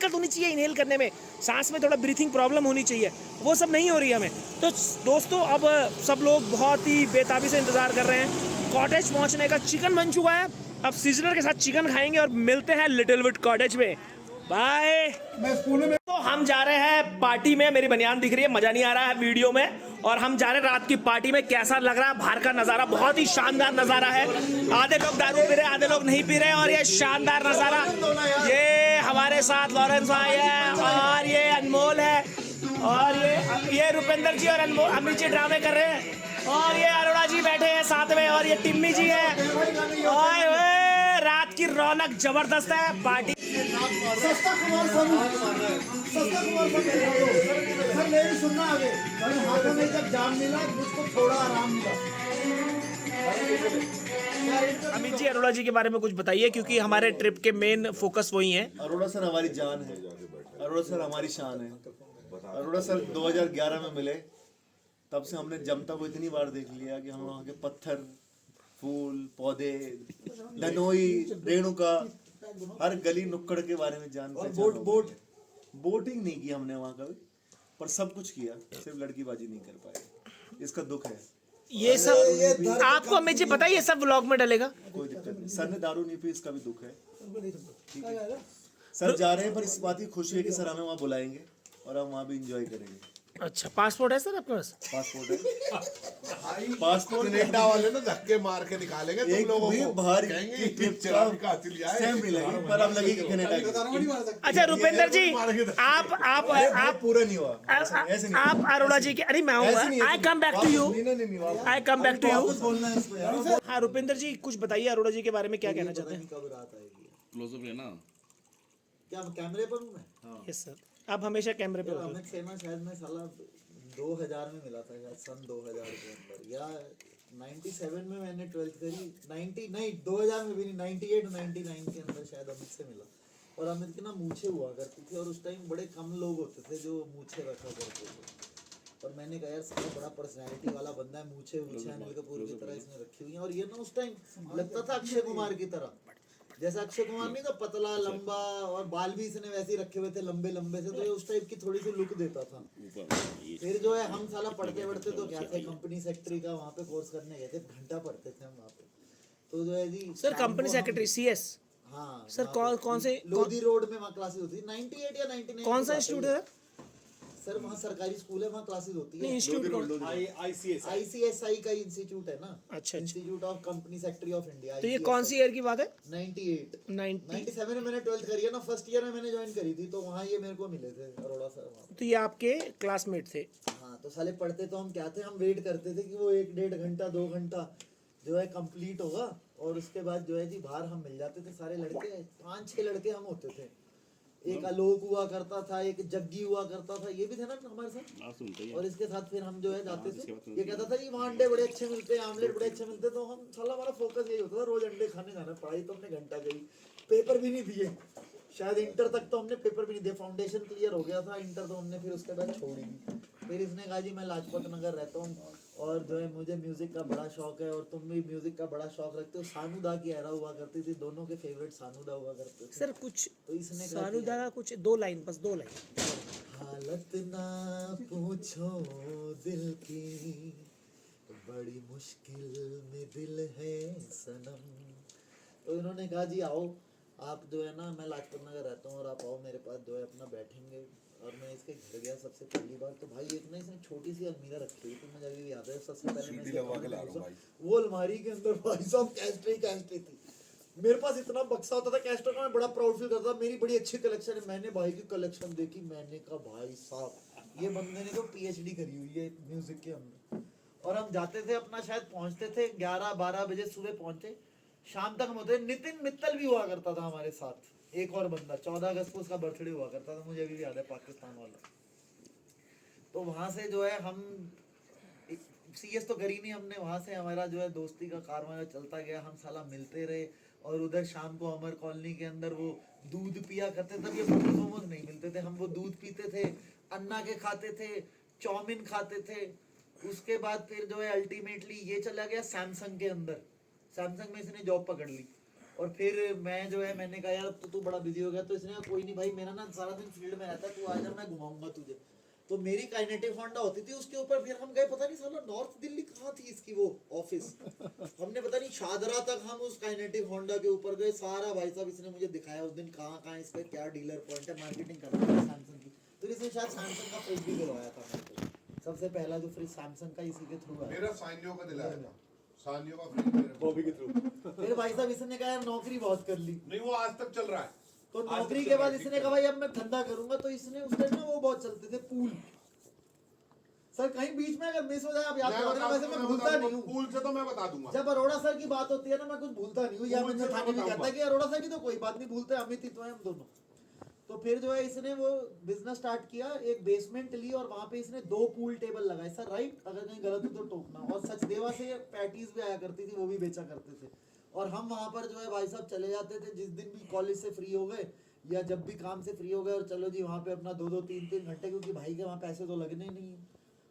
दिक्कत होनी चाहिए इनहेल करने में, सांस में थोड़ा ब्रीथिंग प्रॉब्लम होनी चाहिए, वो सब नहीं हो रही है हमें। तो दोस्तों अब सब लोग बहुत ही बेताबी से इंतज़ार कर रहे हैं कॉटेज पहुंचने का। चिकन बन चुका है, अब सीजनर के साथ चिकन खाएंगे और मिलते हैं लिटिल विट कॉटेज में। बाय। तो हम जा रहे हैं पार्टी में, मेरी बनियान दिख रही है, मजा नहीं आ रहा है वीडियो में। और हम जा रहे हैं रात की पार्टी में। कैसा लग रहा है बाहर का नज़ारा? बहुत ही शानदार नज़ारा है। आधे लोग दारू पी रहे हैं, आधे लोग नहीं पी रहे, और ये शानदार नज़ारा। ये हमारे साथ लॉरेंस भाई है, और ये अनमोल है, और ये रुपेंद्र जी और अनमोल अमित जी ड्रामे कर रहे हैं, और ये अरोड़ा जी बैठे हैं साथ में, और ये टिम्मी जी है। और रात की रौनक जबरदस्त है। पार्टी सस्ता कुमार सर मेरी सुनना आगे हाथों में जब जाम मिला मुझको थोड़ा आराम मिला। अमित जी अरोड़ा जी के बारे में कुछ बताइए, क्योंकि हमारे ट्रिप के मेन फोकस वही है। अरोड़ा सर हमारी जान है, अरोड़ा सर हमारी शान है। अरोड़ा सर 2011 में मिले, तब से हमने जमता को इतनी बार देख लिया कि हम वहाँ के पत्थर, फूल, पौधे, धनोई, रेणुका, हर गली नुक्कड़ के बारे में जानते हैं। बोटिंग नहीं की हमने वहाँ कभी, पर सब कुछ किया, सिर्फ लड़कीबाजी नहीं कर पाए। इसका दुख है। ये सब आपको अमित जी पता है, ये सब व्लॉग में डलेगा। कोई दिक्कत नहीं, सर ने दारू नहीं पी, इसका भी दुख है। ठीक है, सर जा रहे हैं, पर इस बात की खुशी है कि सर हमें वहाँ बुलाएंगे और हम वहाँ भी एंजॉय करेंगे। अच्छा, पासपोर्ट है सर आपके पास? पासपोर्ट है। पासपोर्ट कनाडा वाले ना धक्के मार के निकालेंगे तुम लोगों को, बाहर कहेंगे ट्रिप चला का लिया है, नहीं लगी, पर अब लगेगी कनाडा की। अच्छा रुपेंद्र जी, आप पूरा नहीं हुआ ऐसे नहीं। आप अरोड़ा जी के, अरे मैं आऊंगा, I come back to you, I come back to you. बोलना है इसको यार। हाँ रुपेंद्र जी कुछ बताइए अरोड़ा जी के बारे में, क्या कहना चाहते हैं? कब रात आएगी? क्लोजअप लेना। क्या कैमरे पर हूँ मैं? यस सर, आप हमेशा कैमरे पे यार होते हैं। अमित सेना शायद मैं साला 2000 में मिला था, शायद सन 2000 के अंदर, या 97 में मैंने 12th करी। 90 नहीं, 2000 में भी नहीं, 98 99 के अंदर शायद अमित से मिला। और अमित की ना मूछें हुआ करती थी, और उस टाइम बड़े कम लोग होते थे जो मूछें रखा करते थे। और मैंने कहा यार साला बड़ा पर्सनैलिटी वाला बंदा है, मूछें अनिल कपूर की तरह इसने रखी हुई है। और ये ना उस टाइम लगता था अक्षय कुमार की तरह, जैसा अक्षय कुमार नहीं था, पतला लंबा, और बाल भी इसने वैसे ही रखे हुए थे लंबे लंबे से, तो ये उस टाइप की थोड़ी सी लुक देता था। फिर जो है हम साला पढ़ते पढ़ते तो क्या थे, कंपनी सेक्रेटरी का वहाँ पे कोर्स करने गए थे, घंटा पढ़ते थे हम वहाँ पे। तो जो है जी सर कंपनी सेक्रेटरी CS, हाँ सर कौन से लोधी रोड में वहाँ क्लासेस होती है। 98 या 99 कौन सा इंस्टीट्यूट है सर? वहाँ सरकारी स्कूल है, वहाँ क्लासेस होती है। नहीं इंस्टीट्यूट ICSI का इंस्टीट्यूट है ना। अच्छा। Institute of company secretary of India. तो ये कौन सी ईयर की बात है? 98 90। 97 में मैंने 12th करी है ना, फर्स्ट ईयर में मैंने ज्वाइन करी थी, तो वहाँ ये मेरे को मिले थे अरोड़ा सर वहाँ। तो ये आपके क्लासमेट थे? हाँ, तो साले पढ़ते तो हम क्या थे, हम वेट करते थे कि वो 1-1.5 घंटा 2 घंटा जो है कंप्लीट होगा, और उसके बाद जो है जी बाहर हम मिल जाते थे सारे लड़के। 5-6 लड़के हम होते थे। एक आलोक हुआ करता था, एक जग्गी हुआ करता था, ये भी थे ना हमारे साथ। और इसके साथ फिर हम जो है जाते थे, ये कहता था ये वहाँ अंडे बड़े अच्छे मिलते हैं, आमलेट बड़े अच्छे मिलते हैं, तो हम साला हमारा फोकस यही होता था, रोज अंडे खाने जाना। पढ़ाई तो हमने घंटा गई, पेपर भी नहीं दिए शायद, इंटर तक तो हमने पेपर भी नहीं दिए, फाउंडेशन क्लियर हो गया था, इंटर तो हमने फिर उसके बाद छोड़ी दी। फिर इसने कहा जी मैं लाजपत नगर रहता हूँ, और जो है मुझे म्यूजिक का बड़ा शौक है, और तुम भी म्यूजिक का बड़ा शौक रखते हो। सानूदा की एरा हुआ करती थी, दोनों के फेवरेट सानूदा हुआ करते थे। सर कुछ तो इसने कहा सानूदा का कुछ 2 लाइन, बस 2 लाइन। हालत ना पूछो दिल की, बड़ी मुश्किल में दिल है सनम। तो इन्होंने कहा जी आओ आप, जो है ना मैं लाजपत नगर रहता हूँ, और आप आओ मेरे पास, जो है अपना बैठेंगे। और मैं इसके घर गया सबसे पहली बार, तो भाई एक ना इसने छोटी सी अलमीरा रखी हुई थी, मुझे अभी भी याद है। सबसे पहले मैं वो अलमारी के अंदर भाई साहब कैस्ट्री थी। मेरे पास इतना बक्सा होता था कैस्ट्रो का, मैं बड़ा प्राउड फील करता था, मेरी बड़ी अच्छी कलेक्शन है। मैंने भाई की कलेक्शन देखी, मैंने कहा भाई साहब ये बंदे ने तो PhD करी हुई है म्यूजिक के अंदर। और हम जाते थे अपना, शायद पहुंचते थे 11-12 बजे सुबह पहुंचे, शाम तक हम होते। नितिन मित्तल भी हुआ करता था हमारे साथ, एक और बंदा, 14 अगस्त को उसका बर्थडे हुआ करता था, मुझे अभी भी याद है, पाकिस्तान वाला। तो वहां से जो है हम CS तो करी नहीं हमने, वहां से हमारा जो है दोस्ती का कारवां चलता गया, हम साला मिलते रहे। और उधर शाम को अमर कॉलोनी के अंदर वो दूध पिया करते, तब ये मोमोज नहीं मिलते थे, हम वो दूध पीते थे, अन्ना के खाते थे, चाउमीन खाते थे। उसके बाद फिर जो है अल्टीमेटली ये चला गया सैमसंग के अंदर, सैमसंग में इसने जॉब पकड़ ली, और फिर मैं जो है मैंने कहा यार तू बड़ा बिजी हो गया, तो इसने कहा कोई नहीं भाई, मेरा ना सारा दिन फील्ड में रहता है, तू आ जा मैं घुमाऊंगा तुझे। तो मेरी काइनेटिक होंडा होती थी उसके ऊपर, फिर हम गए पता नहीं साला नॉर्थ दिल्ली कहाँ थी इसकी वो ऑफिस, हमने पता नहीं शादरा तक हम उस काइनेटिक होंडा के ऊपर गए सारा। भाई साहब इसने मुझे दिखाया उस दिन कहाँ कहाँ इसका क्या डीलर पॉइंट है, मार्केटिंग कर रहा है सैमसंग की। तो इसने शायद सैमसंग का फ्रिज भी दिलवाया था मेरे को, सबसे पहला जो फ्रिज सैमसंग का इसी के थ्रू आया। मेरा सानियो का दिलाया था, सानियो का फ्रिज मेरे को। बॉबी के थ्रू। फिर भाई साहब इसने कहा यार नौकरी बहुत कर ली, नहीं वो आज तक चल रहा है। तो आज नौकरी तक के चल बाद रहा है, इसने ठीक कहा है। भाई अब मैं धंधा करूंगा। तो इसने उस टाइम ना वो बहुत चलते थे पूल, सर कहीं बीच में अगर मिस हो जाए आप याद मैं करोगे ना, बता वैसे दूंगा, मैं मैं भूलता बता नहीं दूंगा, हूँ। पूल से तो मैं बता दूंगा। जब अरोड़ा सर की बात होती है ना मैं कुछ भूलता नहीं हूँ, या पूल मुझे से थाने भी मैं कहता है कि अरोड़ा सर की तो कोई बात नहीं भूलते, अमित ही तो है हम दोनों। तो फिर जो है इसने वो बिजनेस स्टार्ट किया, एक बेसमेंट ली और वहां पे इसने 2 पूल टेबल लगाए। सर राइट, अगर कहीं गलत हो तो टोकना। और सचदेवा से पैटीज भी आया करती थी, वो भी बेचा करते थे। और हम वहां पर जो है भाई साहब चले जाते थे जिस दिन भी कॉलेज से फ्री हो गए या जब भी काम से फ्री हो गए, और चलो जी वहां पे अपना 2-2 3-3 घंटे, क्योंकि भाई के वहां पैसे तो लगने ही नहीं है,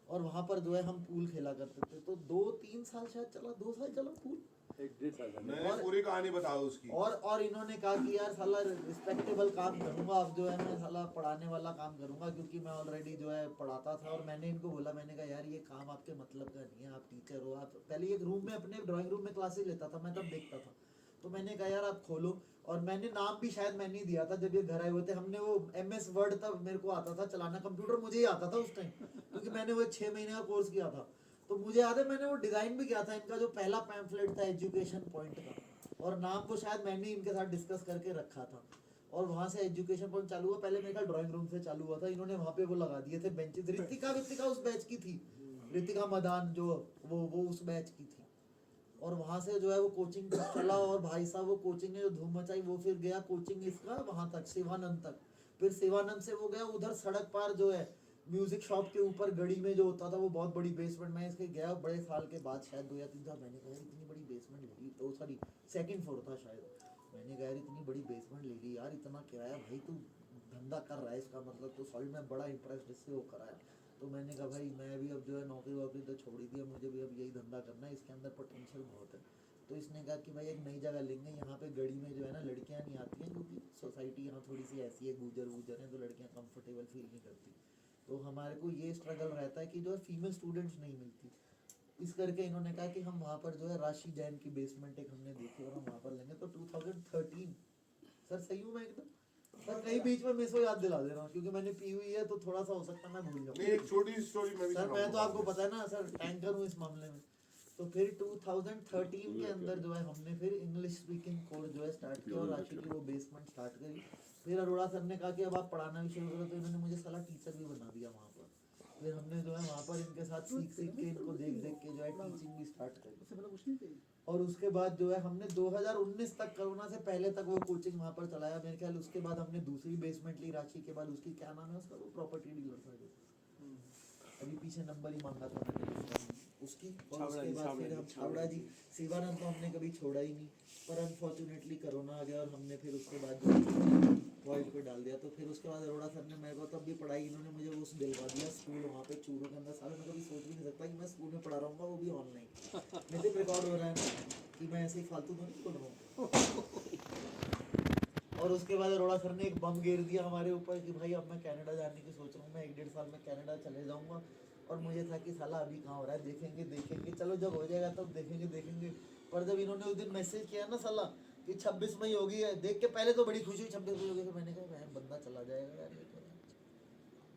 और वहां पर जो है हम पूल खेला करते थे। तो 2-3 साल शायद चला, 2 साल चला पूल। 1-1.5 साल का। मैंने पूरी कहानी बताओ उसकी। और इन्होंने कहा कि यार साला रिस्पेक्टेबल काम करूंगा, अब जो है मैं साला पढ़ाने वाला काम करूंगा, क्योंकि मैं ऑलरेडी जो है पढ़ाता था। और मैंने इनको बोला, मैंने कहा यार ये काम आपके मतलब का नहीं है, आप टीचर हो। आप पहले एक रूम में अपने ड्राइंग रूम में क्लासेस लेता था, मैं तब देखता था। तो मैंने कहा यार आप खोलो, और मैंने नाम भी शायद मैंने ही दिया था जब ये घर आए हुए थे। हमने वो MS वर्ड तब मेरे को आता था चलाना, कंप्यूटर मुझे ही आता था उस टाइम, क्योंकि मैंने वो 6 महीने का कोर्स किया था। तो मुझे याद है मैंने वो डिजाइन भी किया था इनका जो पहला पैम्फलेट था एजुकेशन पॉइंट का, और नाम को शायद मैंने इनके साथ डिस्कस करके रखा था। और वहां से एजुकेशन पॉइंट चालू हुआ, पहले मेरे ख्याल ड्राइंग रूम से चालू हुआ था। इन्होंने वहां पे वो लगा दिए थे बेंचेस। ऋतिका उस बैच की थी, ऋतिका मदान जो वो उस बैच की थी। और वहां से जो है वो कोचिंग चला, और भाई साहब वो कोचिंग ने जो धूम मचाई, वो फिर गया कोचिंग इसका वहां तक शिवानंद तक। फिर शिवानंद से वो गया उधर सड़क पार जो है म्यूजिक शॉप के ऊपर गड़ी में जो होता था वो बहुत बड़ी बेसमेंट में इसके गया बड़े साल के बाद, शायद 2 या 3 साल। मैंने कहा इतनी बड़ी बेसमेंट ले ली, तो सॉरी 2nd फ्लोर था शायद। मैंने कहा यार इतनी बड़ी बेसमेंट ले ली यार, इतना किराया भाई, तू धंधा कर रहा है इसका मतलब, तो सॉरी मैं बड़ा इंप्रेस्ड इससे वो कराया। तो मैंने कहा भाई मैं भी अब जो है नौकरी वोकरी तो छोड़ ही दी, मुझे भी अब यही धंधा करना है, इसके अंदर पोटेंशियल बहुत है। तो इसने कहा कि भाई एक नई जगह लेंगे, यहाँ पे गड़ी में जो है ना लड़कियाँ नहीं आती हैं, क्योंकि सोसाइटी यहाँ थोड़ी सी ऐसी है, गुजर है, तो लड़कियाँ कंफर्टेबल फील नहीं करती। तो हमारे को ये स्ट्रगल रहता है कि जो है फीमेल स्टूडेंट्स नहीं मिलती। इस करके इन्होंने कहा कि हम वहाँ पर जो है राशि जैन की बेसमेंट एक हमने देखी और हम वहाँ पर लेंगे। तो 2013 सर सही हूँ मैं एकदम? सर कहीं बीच में मिस हो याद दिला दे रहा हूँ, क्योंकि मैंने पी हुई है तो थोड़ा सा हो सकता है मैं भूल नहीं जाऊँ। एक छोटी सी स्टोरी मैं भी सर मैं तो सुनाऊंगा। आपको पता है ना सर, टैंकर हूँ इस मामले में। तो फिर 2013 के अंदर जो है हमने फिर इंग्लिश स्पीकिंग कोर्स जो है स्टार्ट किया, और राशि की वो बेसमेंट स्टार्ट करी। फिर अरोड़ा सर ने कहा कि अब आप पढ़ाना भी शुरू करो, तो इन्होंने मुझे साला टीचर भी बना दिया वहाँ पर। फिर हमने जो है वहाँ पर इनके साथ सीख के इनको देख के जो है टीचिंग भी स्टार्ट करी। और उसके बाद जो है हमने 2019 तक, कोरोना से पहले तक वो कोचिंग वहाँ पर चलाया मेरे ख्याल। उसके बाद हमने दूसरी बेसमेंट ली राशि के बाद, उसकी क्या नाम है उसका, वो प्रॉपर्टी डीलर था जो अभी पीछे नंबर ही मांगा था मैंने उसकी। और उसके बाद फिर हम छावड़ा जी, शिवानंद तो हमने कभी छोड़ा ही नहीं, पर अनफॉर्चुनेटली कोरोना आ गया और हमने फिर उसके बाद वॉइड पे डाल दिया। तो फिर उसके बाद अरोड़ा सर ने मेरे को तब भी पढ़ाई, इन्होंने मुझे वो दिलवा दिया स्कूल वहाँ पे चूरू के अंदर। साल में कभी सोच भी नहीं सकता कि मैं स्कूल में पढ़ा रहा हूँ, वो भी ऑनलाइन। मेरे रिकॉर्ड हो रहा है ना कि मैं ऐसे ही फालतू तो नहीं पढ़ रहा हूँ। और उसके बाद अरोड़ा सर ने एक बम गिर दिया हमारे ऊपर कि भाई अब मैं कनाडा जाने की सोच रहा हूँ, मैं 1-1.5 साल में कनाडा चले जाऊँगा। और मुझे था कि साला अभी कहाँ हो रहा है, देखेंगे चलो जब हो जाएगा तब देखेंगे। पर जब इन्होंने उस दिन मैसेज किया ना साला कि 26 मई होगी है, देख के पहले तो बड़ी खुशी हुई 26 मई होगी। तो मैंने कहा मैं बंदा चला जाएगा यार ये तो,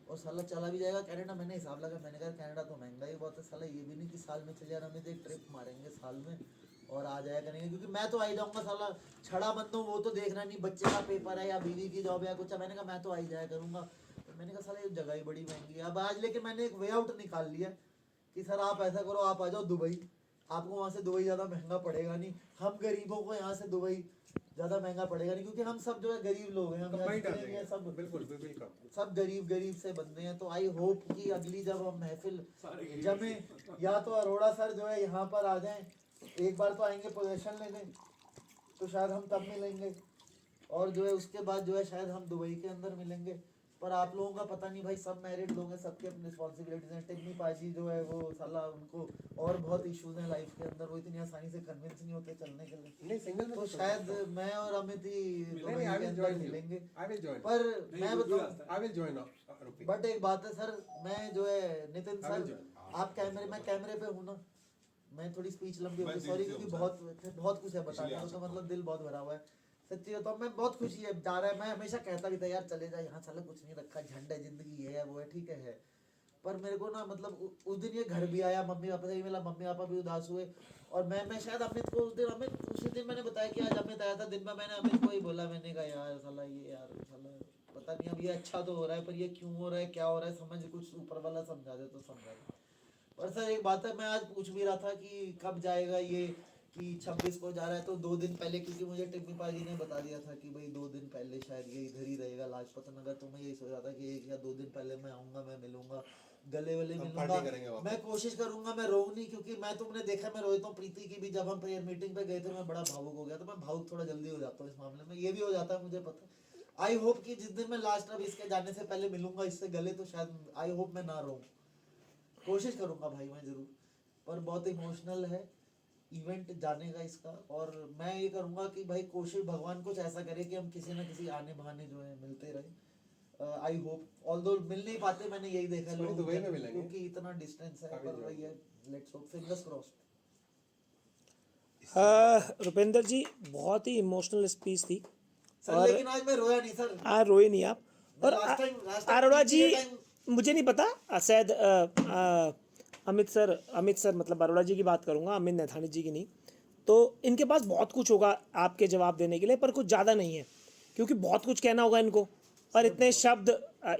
और साला चला भी जाएगा कनाडा। मैंने हिसाब लगा, मैंने कहा कनाडा तो महंगा ही बहुत है, साला ये भी नहीं कि साल में चले जाना, हमें तो एक ट्रिप मारेंगे साल में और आ जाया करेंगे, क्योंकि मैं तो आ ही जाऊँगा साला छड़ा बंद हूँ, वो तो देखना नहीं, बच्चे का पेपर है या बीवी की जॉब है कुछ है। मैंने कहा मैं तो आ ही जाया करूँगा। मैंने कहा साला ये जगह ही बड़ी महंगी है। अब आज लेकिन मैंने एक वे आउट निकाल लिया कि सर आप ऐसा करो, आप आ जाओ दुबई, आपको वहाँ से दुबई ज़्यादा महंगा पड़ेगा नहीं। हम गरीबों को यहाँ से दुबई ज़्यादा महंगा पड़ेगा नहीं, क्योंकि हम सब जो है गरीब लोग हैं, हम सब बिल्कुल सब गरीब से बंदे हैं। तो आई होप कि अगली जब हम महफिल जमे, या तो अरोड़ा सर जो है यहाँ पर आ जाएं, एक बार तो आएंगे पोजीशन लेने, तो शायद हम तब मिलेंगे, और जो है उसके बाद जो है शायद हम दुबई के अंदर मिलेंगे। पर आप लोगों का पता नहीं भाई, सब मैरिड लोग हैं, सबकी अपनी रिस्पॉन्सिबिलिटीज हैं। टिम्मी पाजी जो है वो साला उनको और बहुत इश्यूज हैं लाइफ के अंदर, वो इतनी आसानी से कन्विंस नहीं होते चलने के लिए। नहीं सिंगल में तो शायद मैं और अमित ही दोनों नहीं, ही I के will अंदर join you. मिलेंगे। I will join. पर मैं बताऊं, I will join Rupi. But एक बात है सर, मैं जो है Nitin I will sir, join. आप मैं कैमरे पे हूँ ना, मैं थोड़ी स्पीच लंबी मैं होगी, सॉरी, दिल से क्योंकि हूँ बहुत कुछ है इसलिए बताने आ को, तो सकता मतलब दिल बहुत भरा हुआ है सच्ची। तो मैं बहुत खुशी है जा रहा है, मैं हमेशा कहता भी था यार चले जा, यहाँ साला कुछ नहीं रखा, झंड है, जिंदगी ये है वो है, ठीक है। पर मेरे को ना मतलब उस दिन ये घर भी आया, मम्मी पापा से भी मिला, मम्मी पापा भी उदास हुए। और मैं शायद अमित को उसी दिन मैंने बताया कि आज अमित आया था, दिन में मैंने अमित को ही बोला, मैंने कहा यार साला ये यार साला पता नहीं अब ये अच्छा तो हो रहा है, पर ये क्यों हो रहा है, क्या हो रहा है, समझ कुछ ऊपर वाला समझा दे तो समझा दे। पर सर एक बात है, मैं आज पूछ भी रहा था कि कब जाएगा ये, कि 26 को जा रहा है, तो 2 दिन पहले, क्योंकि मुझे टिम्मी पाजी ने बता दिया था कि भाई 2 दिन पहले शायद ये इधर ही रहेगा लाजपत नगर। तो मैं यही सोच रहा था कि 1 या 2 दिन पहले मैं आऊंगा, मैं मिलूंगा, गले वले मिलूंगा, पार्टी करेंगे वहाँ पे। मैं कोशिश करूंगा, मैं रोऊं नहीं, क्योंकि मैं तुमने देखा मैं रोहित हूँ। प्रीति की भी जब हम प्रेयर मीटिंग पे गए थे मैं बड़ा भावुक हो गया, तो मैं भावुक थोड़ा जल्दी हो जाता हूँ इस मामले में, ये भी हो जाता है मुझे पता। आई होप कि जिस दिन मैं लास्ट अब इसके जाने से पहले मिलूंगा इससे गले, तो शायद आई होप मैं ना रोऊं, कोशिश करूंगा भाई मैं जरूर। पर बहुत इमोशनल है इवेंट जाने का इसका, और मैं ये करूंगा कि भाई कोशिश भगवान कुछ ऐसा करे कि हम किसी ना किसी आने बहाने जो है मिलते रहे। आई होप ऑल्दो मिल नहीं पाते, मैंने यही देखा है वही लोगों दुबई के, में मिलेंगे। क्योंकि इतना डिस्टेंस है, काफी पर दूर। वही है, let's hope, fingers crossed. Rupendra ji बहुत ही इमोशनल स्पीच थी। सर और लेकिन आज मैं रोया नहीं सर। आज रोए नहीं आप। और last time अरोड़ा जी, PG के time- मुझे नहीं पता, शायद अमित सर मतलब अरोड़ा जी की बात करूंगा, अमित नैथानी जी की नहीं। तो इनके पास बहुत कुछ होगा आपके जवाब देने के लिए, पर कुछ ज़्यादा नहीं है, क्योंकि बहुत कुछ कहना होगा इनको, और इतने शब्द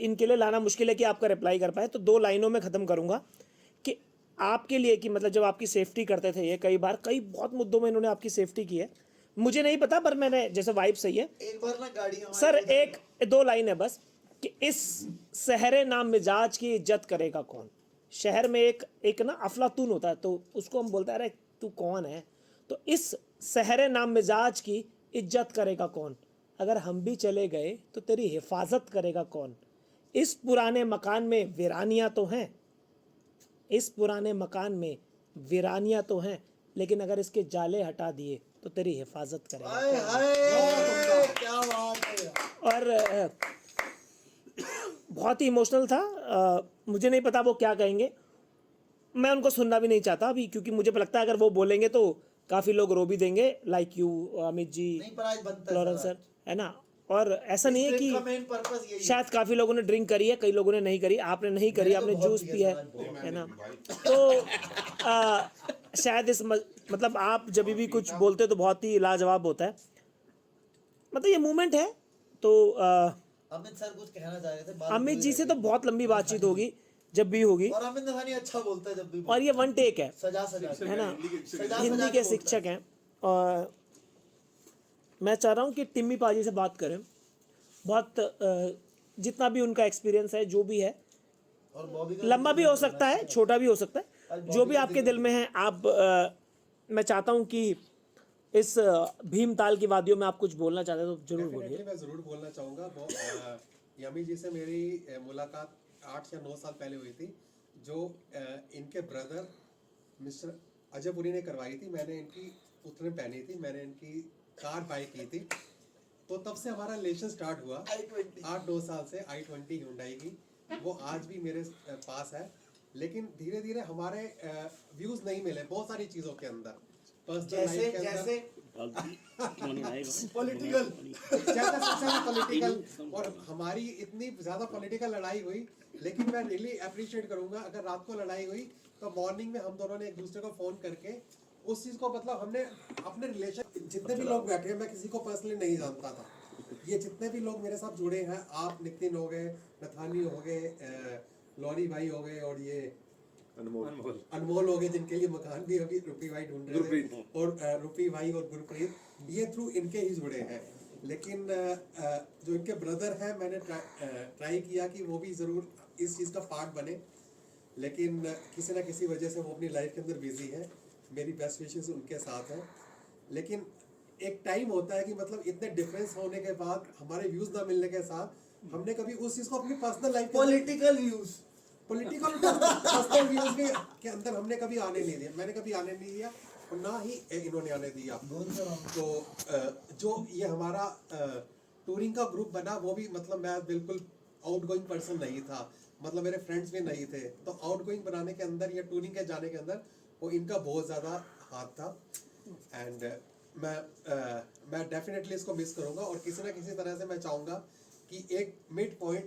इनके लिए लाना मुश्किल है कि आपका रिप्लाई कर पाए। तो 2 लाइनों में ख़त्म करूंगा कि आपके लिए, कि मतलब जब आपकी सेफ्टी करते थे ये, कई बार कई बहुत मुद्दों में इन्होंने आपकी सेफ्टी की है, मुझे नहीं पता, पर मैंने जैसे वाइब सही है। एक बार ना गाड़ी हमारी सर उधर- 1-2 लाइन है बस, कि इस शहरे नाम मिजाज की इज्जत करेगा कौन। शहर में एक ना अफलातून होता है, तो उसको हम बोलते हैं अरे तू कौन है। तो इस शहरे नाम मिजाज की इज्जत करेगा कौन, अगर हम भी चले गए तो तेरी हिफाजत करेगा कौन। इस पुराने मकान में वीरानियाँ तो हैं, इस पुराने मकान में वीरानियाँ तो हैं, लेकिन अगर इसके जाले हटा दिए तो तेरी हिफाजत करेगा। हाय हाय क्या बात है यार। और बहुत ही इमोशनल था। मुझे नहीं पता वो क्या कहेंगे, मैं उनको सुनना भी नहीं चाहता अभी, क्योंकि मुझे लगता है अगर वो बोलेंगे तो काफ़ी लोग रो भी देंगे, लाइक यू अमित जी, नहीं पर आज बनता है लॉरेंस सर, है ना। और ऐसा नहीं है इस drink का कि main purpose यही है। शायद काफ़ी लोगों ने ड्रिंक करी है, कई लोगों ने नहीं करी, आपने नहीं करी, मैंने तो आपने बहुत जूस पिया पिया सर, आज बहुत। है ना। भाई तो शायद मतलब आप जब भी कुछ बोलते हो तो बहुत ही लाजवाब होता है, मतलब ये मूवमेंट है। तो अमित सर कुछ कहना चाह रहे थे, बात अमित पूरी जी रह से गई। तो बहुत लंबी बातचीत होगी जब भी होगी, और अमित नथानी अच्छा बोलता है जब भी और ये 1 टेक है, सजा सजा के। है ना। सजा हिंदी सजा के बोलता शिक्षक है। हैं, और मैं चाह रहा हूँ कि टिम्मी पाजी से बात करें। बहुत जितना भी उनका एक्सपीरियंस है, जो भी है, और बॉबी का लंबा भी हो सकता है, छोटा भी हो सकता है, जो भी आपके दिल में है। आप मैं चाहता हूँ कि इस भीमताल की वादियों में आप कुछ बोलना चाहते हैं तो जरूर बोलिए। डेफिनेटली मैं ज़रूर बोलना चाहूँगा। वो यमी जी से मेरी मुलाकात 8 या 9 साल पहले हुई थी, जो इनके ब्रदर मिस्टर अजय पुरी ने करवाई थी। मैंने इनकी उतने पहनी थी, मैंने इनकी कार बाई की थी, तो तब से हमारा रिलेशन स्टार्ट हुआ। i20 8-9 साल से i20 Hyundai की, वो आज भी मेरे पास है। लेकिन धीरे धीरे हमारे व्यूज नहीं मिले बहुत सारी चीज़ों के अंदर, पर्सनल जैसे लाइफ के अंदर, जैसे पॉलिटिकल ज्यादा सबसे ज्यादा पॉलिटिकल, और हमारी इतनी ज्यादा पॉलिटिकल लड़ाई हुई। लेकिन मैं रियली अप्रिशिएट करूंगा, अगर रात को लड़ाई हुई तो मॉर्निंग में हम दोनों ने एक दूसरे को फोन करके उस चीज को, मतलब हमने अपने रिलेशन, जितने भी लोग बैठे हैं, मैं किसी को पर्सनली नहीं जानता था, ये जितने भी लोग मेरे साथ जुड़े हैं, आप नितिन हो गए, नथानी हो गए, लॉरी भाई हो गए, और ये अनमोल हो गए, जिनके लिए मकान भी अभी रुपी भाई ढूंढ रहे थे, और रुपी भाई और गुरप्रीत, ये थ्रू इनके ही जुड़े हैं। लेकिन जो इनके ब्रदर हैं, मैंने ट्राई किया कि वो भी ज़रूर इस चीज़ का पार्ट बने, लेकिन किसी ना किसी वजह से वो अपनी लाइफ के अंदर बिजी है। मेरी बेस्ट विशेस उनके साथ हैं, लेकिन एक टाइम होता है कि मतलब इतने डिफरेंस होने के बाद, हमारे व्यूज़ ना मिलने के साथ, हमने कभी उस चीज को अपनी personal life political views political personal views के अंदर हमने कभी आने नहीं दिया, मैंने कभी आने नहीं दिया और ना ही इन्होंने आने दिया। तो जो ये हमारा टूरिंग का ग्रुप बना वो भी मतलब मैं बिल्कुल आउटगोइंग पर्सन नहीं था, मतलब मेरे फ्रेंड्स भी नहीं थे, तो आउटगोइंग बनाने के अंदर या टूरिंग के जाने के अंदर वो इनका बहुत ज़्यादा हाथ था। एंड मैं डेफिनेटली इसको मिस करूँगा और किसी ना किसी तरह से मैं चाहूँगा कि एक मिड पॉइंट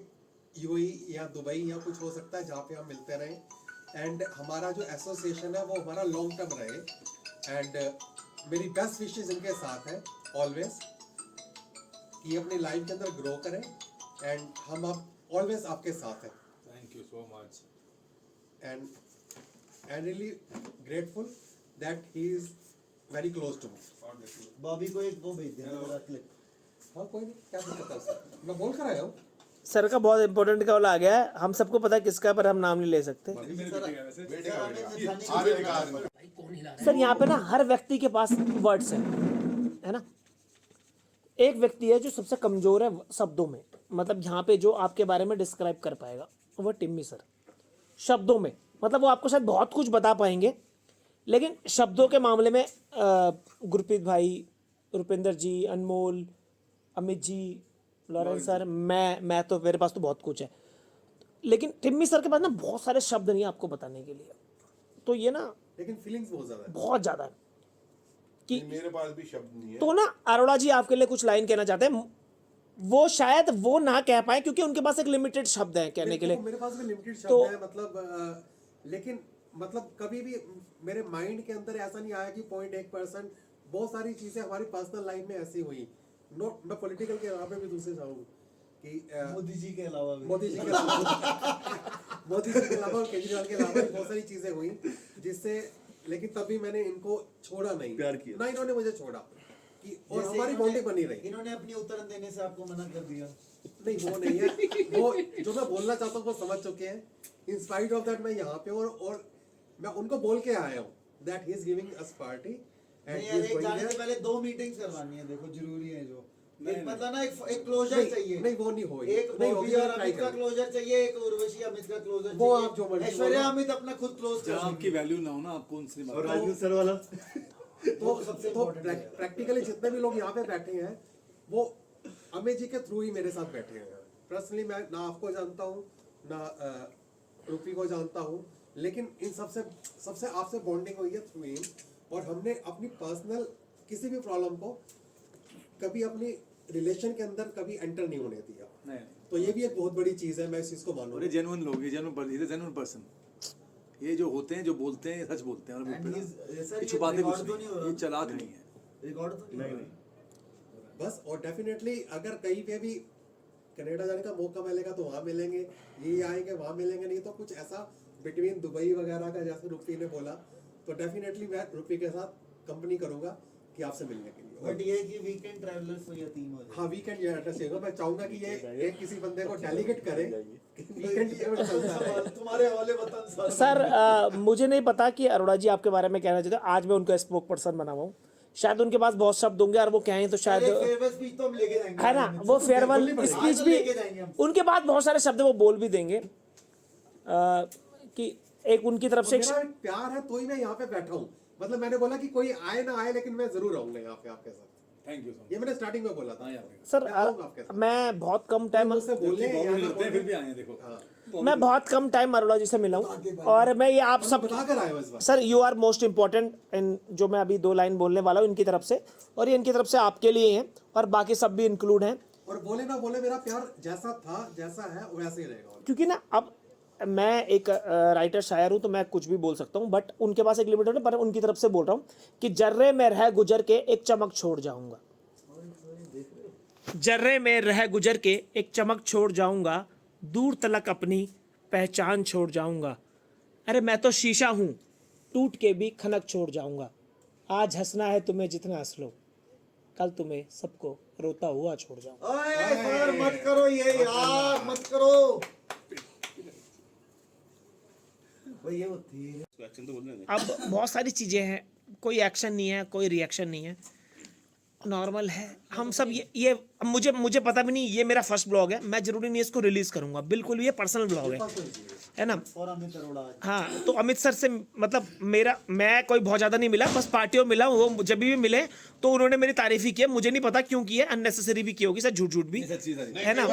यूएई या दुबई या कुछ हो सकता है जहाँ पे हम मिलते रहें एंड हमारा जो एसोसिएशन है वो हमारा लॉन्ग टर्म रहे। एंड मेरी बेस्ट विशेस इनके साथ है ऑलवेज कि अपनी लाइफ के अंदर ग्रो करें एंड हम अब ऑलवेज आपके साथ हैं। Thank you so much. And really grateful that he is very close to me. Bobby को एक वो भेज देना जरा क्लिप। हाँ कोई नहीं, क्या दिक्कत है सर, मैं बोल कर आया हूँ। सर का बहुत इंपॉर्टेंट कॉल आ गया है, हम सबको पता है किसका, पर हम नाम नहीं ले सकते। सर यहाँ पे ना हर व्यक्ति के पास वर्ड्स है ना। एक व्यक्ति है जो सबसे कमजोर है शब्दों में, मतलब यहाँ पे जो आपके बारे में डिस्क्राइब कर पाएगा वो टिम्मी सर शब्दों में, मतलब वो आपको शायद बहुत कुछ बता पाएंगे लेकिन शब्दों के मामले में गुरप्रीत भाई, रुपिंदर जी, अनमोल, अमित जी, लॉरेंस सर, मैं तो मेरे पास तो बहुत कुछ है, लेकिन टिम्मी सर के पास ना बहुत सारे शब्द नहीं है आपको बताने के लिए। तो ये ना लेकिन फीलिंग्स बहुत ज़्यादा है कि मेरे पास भी शब्द नहीं है। तो ना अरोड़ा जी आपके लिए कुछ लाइन कहना चाहते हैं, वो शायद वो ना कह पाए क्योंकि उनके पास एक लिमिटेड शब्द है कहने के लिए। मेरे पास भी लिमिटेड शब्द तो- है, मतलब लेकिन मतलब कभी भी मेरे माइंड के अंदर ऐसा नहीं आया कि 0.1%। बहुत सारी चीजें हमारी पर्सनल लाइफ में ऐसी हुई, नो मैं पॉलिटिकल के अलावा भी दूसरे चाहूँ कि मोदी जी के अलावा भी मोदी जी के अलावा मोदी जी के अलावा और केजरीवाल के अलावा भी बहुत सारी चीजें हुई जिससे, लेकिन तभी मैंने इनको छोड़ा नहीं, प्यार किया। ना इन्होंने मुझे छोड़ा कि और जैसे हमारी इन्होंने- बॉन्डिंग बनी रही। इन्होंने अपनी उतरन देने से आपको मना कर दिया। नहीं वो नहीं है, वो जो मैं बोलना चाहता हूँ वो समझ चुके हैं। इन स्पाइट ऑफ दैट मैं यहाँ पे और मैं उनको बोल के आया हूँ that he is giving us party and नहीं ही यार, इज एक जाने से गोइंग पहले 2 मीटिंग्स करवानी है, देखो जरूरी है जो नहीं, एक नहीं। मतलब ना एक क्लोजर नहीं, चाहिए। नहीं, वो नहीं होगी। एक नहीं बॉबी होगी, और ट्राई अमित का करेंगे। क्लोजर चाहिए, एक उर्वशी अमित का क्लोजर वो चाहिए। आप जो मर्जी ऐश्वर्या बोलो। अमित अपना खुद क्लोज कर जहाँ आपकी देंगे। वैल्यू ना हो ना, आपको उनसे और बात राजू सर वाला वो सबसे तो important है। प्रैक्टिकली जितने भी लोग यहाँ पे बैठे हैं वो अमित जी के थ्रू ही मेरे साथ बैठे हैं। पर्सनली मैं ना आपको जानता हूँ ना रूपी को जानता हूँ, लेकिन इन सबसे आपसे बॉन्डिंग हुई है थ्रू हिम। और हमने अपनी पर्सनल किसी भी प्रॉब्लम को कभी अपनी रिलेशन के अंदर कभी एंटर नहीं होने दिया। नहीं। तो ये भी एक बहुत बड़ी चीज है, मैं इस चीज को और ये मानूंगा। जेन्युइन लोग, ये जेन्युइन पर्सन, ये जो होते हैं, जो बोलते हैं, सच बोलते हैं। और And मुझ पे he's- ना, sir, ये ये छुपाते कुछ record तो नहीं हो नहीं, रहा? ये चालाक नहीं है। रिकॉर्ड तो नहीं हो रहा? बस और डेफिनेटली अगर कहीं पे भी कनाडा जाने का मौका मिलेगा तो वहाँ मिलेंगे, ये आएंगे वहाँ मिलेंगे, नहीं तो कुछ ऐसा बिटवीन दुबई वगैरह का जैसे रुपी ने बोला, तो डेफिनेटली मैं रुपी के साथ कंपनी करूंगा कि आपसे मिलने के लिए। बट ये है कि वीकेंड ट्रैवलर्स को यतीम हो जाए। हाँ वीकेंड ये एड्रेस चाहिए, मैं चाहूंगा कि ये एक किसी बंदे को डेलीगेट करे वीकेंड ट्रैवल चलता रहे। तुम्हारे हवाले वतन सारा। सर मुझे नहीं पता कि अरोड़ा जी आपके बारे में कहना चाहते हैं। आज मैं उनको स्पोक पर्सन बना हुआ हूँ, शायद उनके पास बहुत शब्द होंगे और वो कहें तो शायद फेयरवेल स्पीच तो हम लेके जाएंगे, है ना, वो फेयरवेल बिल्कुल स्पीच आज भी लेके जाएंगे हम। उनके बाद बहुत सारे शब्द वो बोल भी देंगे कि एक उनकी तरफ से एक मेरा प्यार है तो ही मैं यहाँ पे बैठा हूँ, मतलब मैंने बोला कि कोई आए ना आए लेकिन मैं जरूर आऊंगा यहाँ पे आपके साथ। थैंक यू सो ये मैंने स्टार्टिंग में बोला था। मच। हाँ, सर मैं आऊंगा आपके साथ। मैं बहुत कम टाइम मुझसे बोलने बहुत या ना मिलते हैं, फिर भी बोलने, आए हैं, देखो। हाँ, मैं बहुत कम टाइम अरोड़ा जी से मिला हूँ और मैं ये आप सब बता कर आया हूँ इस बार। Sir you are most important in जो मैं अभी 2 लाइन बोलने वाला हूँ इनकी तरफ से, और ये इनकी तरफ से आपके लिए हैं और बाकी सब भी इंक्लूड हैं, और बोले ना बोले मेरा प्यार जैसा था जैसा है वैसे ही रहेगा। क्योंकि ना अब मैं एक राइटर शायर हूँ तो मैं कुछ भी बोल सकता हूँ, बट उनके पास एक लिमिट है, पर उनकी तरफ से बोल रहा हूँ कि जर्रे में रह गुजर के एक चमक छोड़ जाऊंगा, जर्रे में रह गुजर के एक चमक छोड़ जाऊंगा, दूर तलक अपनी पहचान छोड़ जाऊंगा, अरे मैं तो शीशा हूँ टूट के भी खनक छोड़ जाऊंगा, आज हंसना है तुम्हें जितना हंस लो, कल तुम्हें सबको रोता हुआ छोड़ जाऊंगा। ओए सर मत करो ये यार, मत करो। भाई ये होती है। अब बहुत सारी चीज़ें हैं, कोई एक्शन नहीं है, कोई रिएक्शन नहीं है, नॉर्मल है, हम सब ये मुझे पता भी नहीं, ये मेरा फर्स्ट ब्लॉग है, मैं जरूरी नहीं इसको रिलीज करूंगा, बिल्कुल ये पर्सनल ब्लॉग है ना। और अमित अरोड़ा हाँ, तो अमित सर से मतलब मैं कोई बहुत ज़्यादा नहीं मिला, बस पार्टियों में मिला, वो जब भी मिले तो उन्होंने मेरी तारीफ ही की है, मुझे नहीं पता क्यों की है, अननेसेसरी भी की होगी सर, झूठ भी है ना,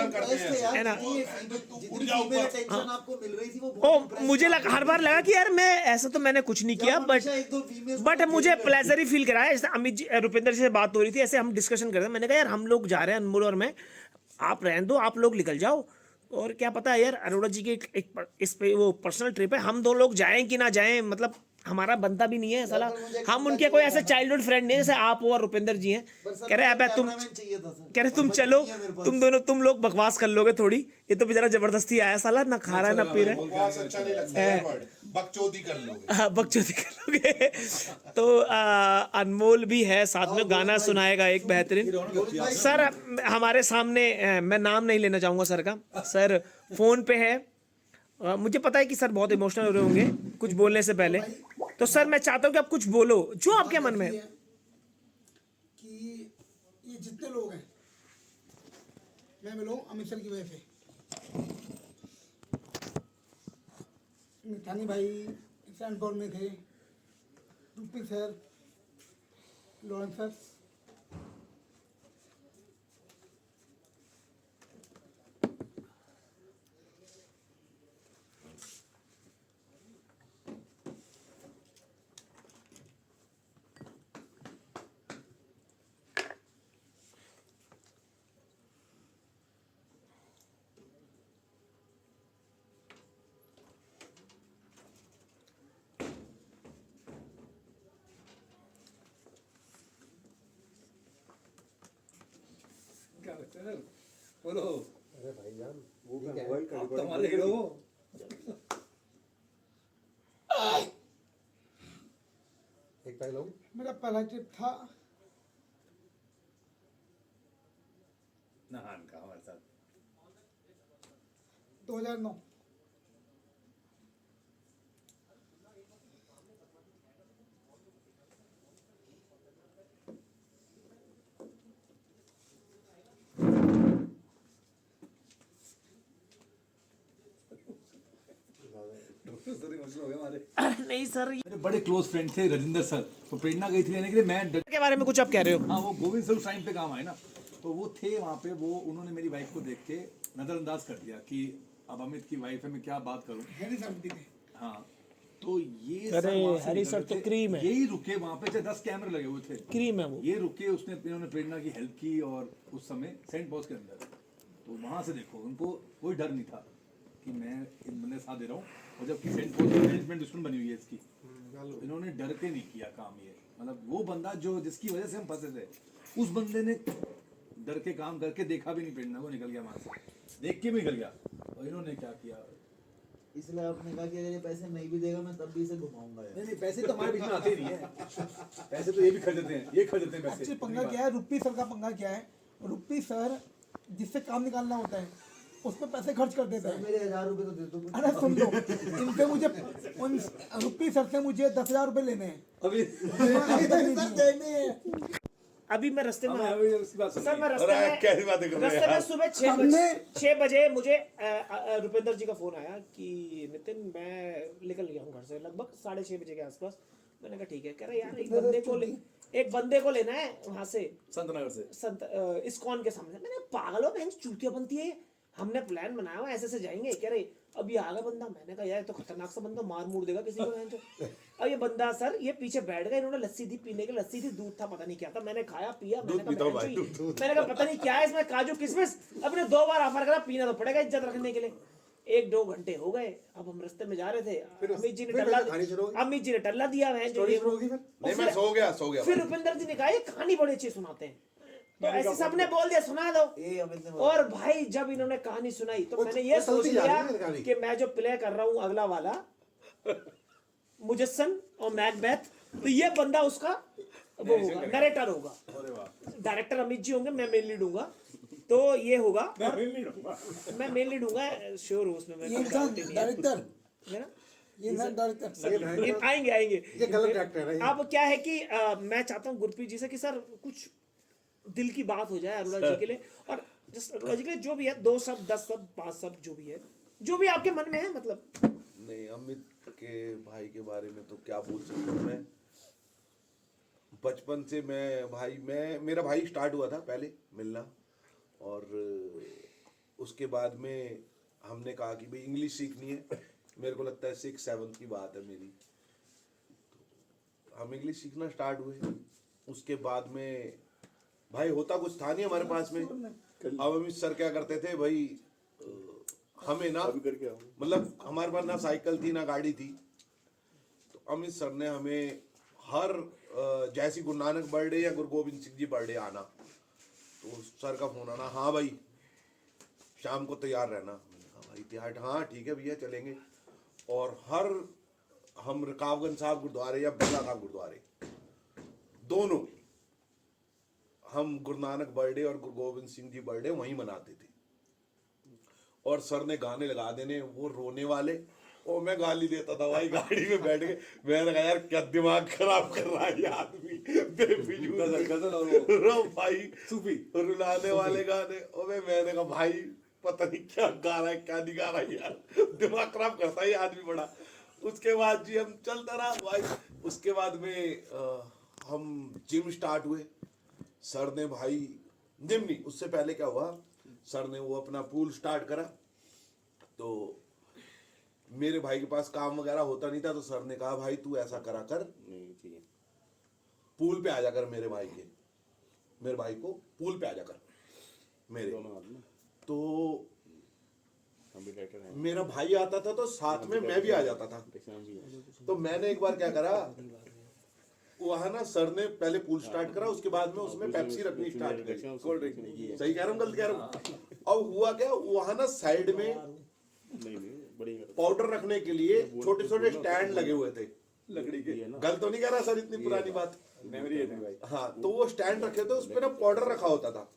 है ना। टेंशन आपको मिल रही थी वो ओ मुझे हर बार लगा कि यार मैं ऐसा तो मैंने कुछ नहीं किया, बट मुझे प्लेजर ही फील कराया। जैसे अमित जी रुपिंदर जी से बात हो रही थी, ऐसे हम डिस्कशन कर रहे थे, मैंने कहा यार हम लोग जा रहे हैं, अनमोल और मैं, आप रहने दो, आप लोग निकल जाओ, और क्या पता है यार अरोड़ा जी की इस पे वो पर्सनल ट्रिप है, हम दो लोग जाएं कि ना जाएं, मतलब हमारा बनता भी नहीं है साला, हम उनके कोई ऐसे चाइल्डहुड फ्रेंड नहीं है जैसे आप हो और रुपिंदर जी हैं। कह रहे अब तुम कह रहे तुम चलो, तुम लोग बकवास कर लोगे थोड़ी, ये तो बेचारा जबरदस्ती आया साला, ना खा रहा है ना पी रहा है, बकवास अच्छा नहीं लगता है वर्ड, बकचोदी कर लोगे। हाँ बकचोदी कर लोगे। तो अनमोल भी है साथ में, गाना सुनाएगा एक बेहतरीन। सर हमारे सामने मैं नाम नहीं लेना चाहूँगा सर का, सर फोन पे है, मुझे पता है कि सर बहुत इमोशनल हो रहे होंगे कुछ बोलने से पहले, तो सर मैं चाहता हूँ कि आप कुछ बोलो जो आपके मन में है। कि ये जितने लोग हैं, मैं मिलूँ अमित सर की वजह से, मिठानी भाई सैंडफोर्ड में थे, रूपी सर, लॉरेंस सर, बोलो। अरे भाईजान वो अब तो हमारे हीरो हो। एक पहले लोग मेरा पहला ट्रिप था नहान का हमारे साथ 2009। नहीं सर मेरे बड़े क्लोज फ्रेंड थे राजेंद्र सर, तो प्रेरणा गई थी लेने के लिए, मैं के बारे में कुछ आप कह रहे हो। हाँ वो गोविंद सर उस टाइम पे काम आए ना, तो वो थे वहाँ पे, वो उन्होंने मेरी वाइफ को देख के नजरअंदाज कर दिया कि अब अमित की वाइफ है, मैं क्या बात करूँ। हैरी सर भी थे। हाँ तो ये अरे, सब वहाँ से हैरी निकल सर रहे तो थे, क्रीम है। यही रुके वहाँ पे, 10 कैमरे लगे हुए थे, क्रीम है वो। ये रुके, उसने इन्होंने प्रेरणा की हेल्प की, और उस समय सेंट पॉज के अंदर, तो वहाँ से देखो उनको कोई डर नहीं था कि मैं इन बंदे साथ दे रहा हूँ, और जबकि सेंट पॉज मैनेजमेंट दुश्मन बनी हुई है इसकी, इन्होंने डर के नहीं किया काम, ये मतलब वो बंदा जो जिसकी वजह से हम फंसे थे, उस बंदे ने डर के काम करके देखा भी नहीं प्रेरणा को, निकल गया वहां से, देख के भी निकल गया, और इन्होंने क्या किया। इसलिए आपने कहा कि अगर ये पैसे नहीं भी देगा मैं तब भी इसे घुमाऊंगा यार। नहीं पैसे तो हमारे बीच में आते ही नहीं है, पैसे तो ये भी खरीद देते हैं, ये खरीद देते हैं पैसे। एक्चुअली पंगा क्या है, रुपी सर का पंगा क्या है, रुपी सर जिससे काम निकालना होता है उस पर पैसे खर्च कर देते हैं। मेरे 1000 रुपए तो दे दो। अरे सुन लो, इनसे मुझे उन रुपी सर से मुझे 10,000 रुपए लेने हैं, अभी अभी तक नहीं दिए। अभी मैं रास्ते में उसकी बात सर मैं अरे कैसी बातें कर रहे रास्ते हैं में यार। सुबह 6 बजे मुझे रुपेंद्र जी का फोन आया कि नितिन मैं निकल गया हूँ घर से लगभग 6:30 बजे के आसपास। मैंने कहा ठीक है। कह रहा यार एक बंदे को लेना है वहां से संतनगर से संत इस्कॉन के सामने। मैंने पागल हो बहन चूतिया बनती है, हमने प्लान बनाया हुआ ऐसे जाएंगे। कह रहे अब ये आ गया बंदा। मैंने कहा यार तो खतरनाक सा बंदा, मार मूर देगा किसी को बहन तो। अब ये बंदा सर ये पीछे बैठ गए, इन्होंने लस्सी थी पीने की, लस्सी थी दूध था पता नहीं क्या था, मैंने खाया पिया। मैंने कहा पता नहीं क्या है इसमें, काजू किशमिश। अपने 2 बार ऑफर करा, पीना तो पड़ेगा इज्जत रखने के लिए। 1-2 घंटे हो गए, अब हम रास्ते में जा रहे थे, अमित जी ने टल्ला दिया नहीं मैं सो गया फिर रुपिंदर जी ने कहा ये कहानी बड़ी अच्छी सुनाते हैं, तो ऐसे सबने बोल दिया सुना दो। और भाई जब इन्होंने कहानी सुनाई तो मैंने ये सोच लिया कि मैं जो प्ले कर रहा हूँ अगला वाला मुजस्सन और मैकबेथ, तो ये बंदा उसका वो होगा, नरेटर होगा। डायरेक्टर अमित जी होंगे, मैं मेन लीड दूंगा। तो ये होगा, मैं मेन लीड दूंगा, श्योर हूँ उसमें। डायरेक्टर आएंगे ये गलत डायरेक्टर है। अब क्या है कि मैं चाहता हूँ गुरप्रीत जी से कि सर कुछ दिल की बात हो जाए अरोड़ा जी के लिए, और जस्ट अरोड़ा जी के लिए जो भी है, 2 शब्द 10 शब्द 5 शब्द जो भी है, जो भी आपके मन में है, मतलब। नहीं, अमित के भाई के बारे में तो क्या बोल सकता हूँ मैं। बचपन से मैं मेरा भाई स्टार्ट हुआ था पहले मिलना, और उसके बाद में हमने कहा कि भाई इंग्लिश सीखनी है। मेरे को लगता है 6-7 की बात है मेरी, तो हम इंग्लिश सीखना स्टार्ट हुए। उसके बाद में भाई होता कुछ था नहीं हमारे पास में। अब अमित सर क्या करते थे भाई, हमें ना, मतलब हमारे पास ना साइकिल थी ना गाड़ी थी, तो अमित सर ने हमें हर जैसी गुरु नानक बर्थडे या गुरु गोविंद सिंह जी बर्थडे आना, तो सर का फोन आना, हाँ भाई शाम को तैयार रहना। मैंने कहा भाई तैयार, हाँ ठीक है भैया चलेंगे। और हर हम रकाबगंज साहब गुरुद्वारे या बिरला साहब गुरुद्वारे दोनों हम गुरु नानक बर्थडे और गुरु गोविंद सिंह जी बर्थडे वहीं मनाते थे। और सर ने गाने लगा देने वो रोने वाले, और मैं गाली देता था भाई गाड़ी में बैठ के। मैंने कहा यार क्या दिमाग खराब कर रहा है ये आदमी, बेफिजूल रो भाई सूफी रुलाने वाले गाने। और मैंने कहा भाई पता नहीं क्या गा रहा है क्या नहीं गा रहा है यार, दिमाग खराब करता है ये आदमी बड़ा। उसके बाद जी हम चलता रहा भाई। उसके बाद में हम जिम स्टार्ट हुए। सर ने भाई जिम नहीं, उससे पहले क्या हुआ, सर ने वो अपना पूल स्टार्ट करा। तो मेरे भाई के पास काम वगैरह होता नहीं था, तो सर ने कहा भाई तू ऐसा करा कर, पूल पे आ जा कर मेरे भाई को पूल पे आ जा कर मेरे। तो मेरा भाई आता था तो साथ में मैं भी आ जाता था। तो मैंने एक बार क्या करा, वहां ना सर ने पहले पूल स्टार्ट करा, उसके बाद में उसमें पेप्सी रखनी स्टार्ट करी, कोल्ड ड्रिंक। सही कह रहा हूँ गलत कह रहा हूँ? अब हुआ क्या, वहां ना साइड में पाउडर रखने के लिए छोटे छोटे स्टैंड लगे हुए थे लकड़ी के। गलत तो नहीं कह रहा सर, इतनी पुरानी बात मेमोरी है भाई। हाँ, तो वो स्टैंड रखे थे, उस पे ना पाउडर रखा होता था।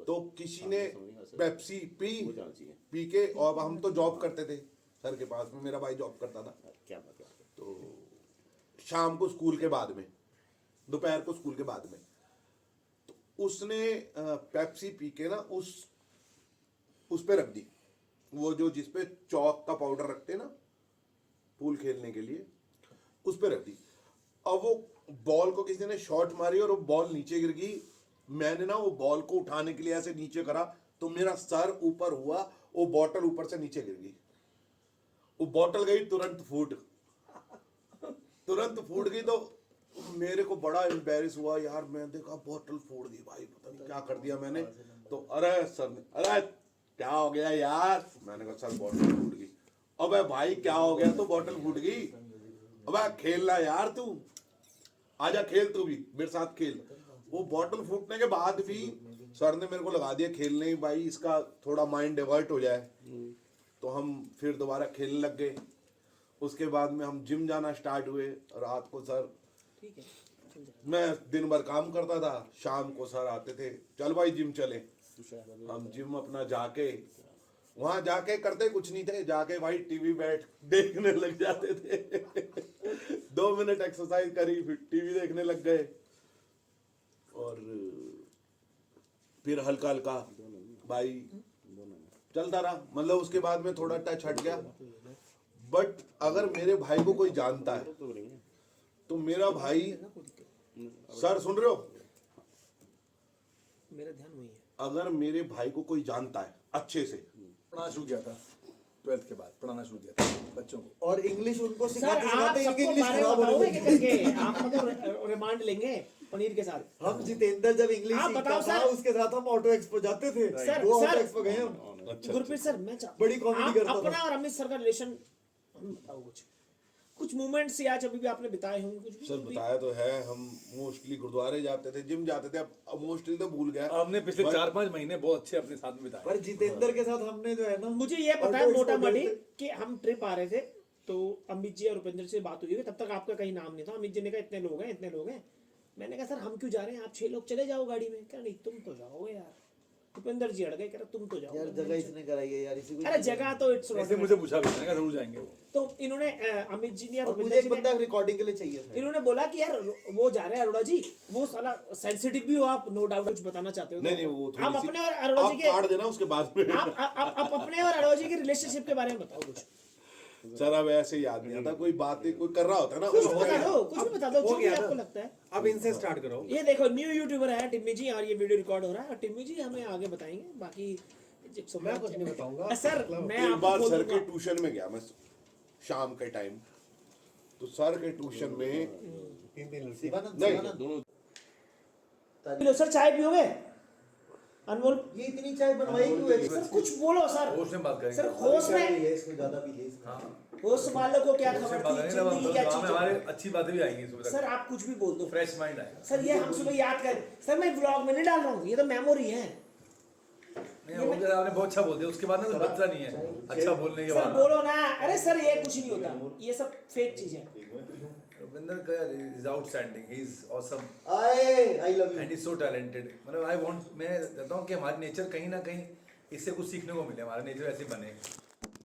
तो किसी ने पेप्सी पी के, और हम तो जॉब करते थे सर के पास में, मेरा भाई जॉब करता था। तो शाम को स्कूल के बाद में, दोपहर को स्कूल के बाद में, तो उसने पेप्सी पी के ना उस पे रख दी, वो जो जिसपे चौक का पाउडर रखते ना पूल खेलने के लिए, उस पे रख दी। अब वो बॉल को किसी ने शॉट मारी और वो बॉल नीचे गिर गई। मैंने ना वो बॉल को उठाने के लिए ऐसे नीचे करा, तो मेरा सर ऊपर हुआ, वो बॉटल ऊपर से नीचे गिर गई। वो बॉटल गई तुरंत फूट गई। तो मेरे को बड़ा एम्बैरेस हुआ यार, मैं देखा बॉटल फूट गई भाई, पता नहीं क्या कर दिया मैंने। तो अरे सर ने, अरे क्या हो गया यार? मैंने कहा सर बॉटल फूट गई। अबे भाई क्या हो गया? तो बॉटल फूट गई। अबे खेलना यार, तू आजा खेल, तू भी मेरे साथ खेल। वो बॉटल फूटने के बाद भी सर ने मेरे को लगा दिया खेलने, भाई इसका थोड़ा माइंड डाइवर्ट हो जाए। तो हम फिर दोबारा खेलने लग गए। उसके बाद में हम जिम जाना स्टार्ट हुए। रात को सर, मैं दिन भर काम करता था, शाम को सर आते थे, चल भाई जिम चले। हम जिम अपना जाके, वहां जाके करते कुछ नहीं थे, जाके भाई टीवी बैठ देखने लग जाते थे। 2 मिनट एक्सरसाइज करी, फिर टीवी देखने लग गए, और फिर हल्का हल्का भाई चलता रहा। मतलब उसके बाद में थोड़ा टच हट गया। बट अगर मेरे भाई को कोई जानता है तो मेरा भाई, सर सुन रहे हो, मेरा ध्यान वही है। अगर मेरे भाई को कोई जानता है अच्छे से, पढ़ाना शुरू किया था 12th के बाद, पढ़ाना शुरू किया था बच्चों को। और इंग्लिश उनको सर सिखाते आप सिखाते इनकी सबको इंग्लिश बारे खराब में होने बताओगे लगी। क्या करके? आप मतलब रिमांड लेंगे पनीर के साथ। हम जितेंद्र जब इंग्लिश आप सीखता बताओ था, सर। उसके साथ हम ऑटो एक्सपो जाते थे। Sir, 2 sir. ऑटो एक्सपो गए हम। गुरप्रीत सर, मैं बड़ी कॉमेडी आप करता अपना था। और अमित सर का रिलेशन बताओ, कुछ मोमेंट्स या अभी भी आपने बिताए होंगे कुछ भी? सर बताया तो है, हम मोस्टली गुरुद्वारे जाते थे, जिम जाते थे। अब मोस्टली तो भूल गया। हमने पिछले 4-5 महीने बहुत अच्छे अपने साथ में बिताए। पर जितेंद्र के साथ हमने जो है ना, मुझे ये पता है ऑटो मोटा एक्सपो मोटी गए थे। कि हम ट्रिप आ रहे थे, तो अमित जी और उपेंद्र से बात हुई, तब तक आपका कहीं नाम नहीं था। अमित जी ने कहा इतने लोग हैं। मैंने कहा सर हम क्यों जा रहे हैं, आप 6 लोग चले जाओ गाड़ी में। क्या नहीं, तुम तो जाओगे यार। भूपेंद्र जी अड़ गए, कह रहे तुम तो जाओ। यार जगह इसने कराई है यार, इसी को अरे जगह तो इट्स ऐसे मुझे पूछा भी मैंने कहा जरूर जाएंगे वो। तो इन्होंने अमित जी ने या और भूपेंद्र मुझे एक जी ने बंदा रिकॉर्डिंग के लिए चाहिए था। इन्होंने बोला कि यार वो जा रहे हैं अरोड़ा जी, वो साला सेंसिटिव भी हो आप, नो डाउट कुछ बताना चाहते हो तो। नहीं वो आप थोड़ी सी अपने और अरोड़ा जी आप के काट देना उसके बाद में। आप अपने और अरोड़ा जी के रिलेशनशिप के बारे में बताओ कुछ। सर अब ऐसे याद नहीं आता, कोई बात कोई कर रहा होता है ना कुछ उसको- बता दो, कुछ भी बता दो जो भी आपको लगता है। अब इनसे स्टार्ट करो। ये देखो न्यू यूट्यूबर है टिम्मी जी, और ये वीडियो रिकॉर्ड हो रहा है, और टिम्मी जी हमें आगे बताएंगे, बाकी मैं कुछ नहीं बताऊंगा। सर मैं एक आपको बार बोल सर दूंगा। के ट्यूशन में गया मैं शाम के टाइम, तो सर के ट्यूशन में तीन शिवानंद नहीं शिवानंद लो सर, चाय पियोगे अनमोल? ये इतनी चाय बनवाई क्यों है? सर कुछ बोलो सर। होश में बात करेंगे। सर होश में, इसमें ज्यादा भी ले इसमें। हाँ होश वालों को क्या होश खबर में बात थी, करेंगे ना, जिंदगी क्या दुआ में चीज हमारे है? अच्छी बातें भी आएंगी सुबह सर तक, आप कुछ भी बोल दो। फ्रेश माइंड आएगा। सर ये हम सुबह याद कर, सर मैं व्लॉग में नहीं डाल रहा हूँ, ये तो मेमोरी है। नहीं वो जरा आपने बहुत अच्छा बोल दिया, उसके बाद ना कुछ बचता नहीं है अच्छा बोलने के सर बाद। बोलो ना, अरे सर ये कुछ नहीं होता, ये सब फेक चीज है। रविंदर का is outstanding, he is awesome I love and is so talented. मतलब आई वांट, मैं चाहता हूँ कि हमारी नेचर कहीं ना कहीं इससे कुछ सीखने को मिले, हमारा नेचर ऐसे बने।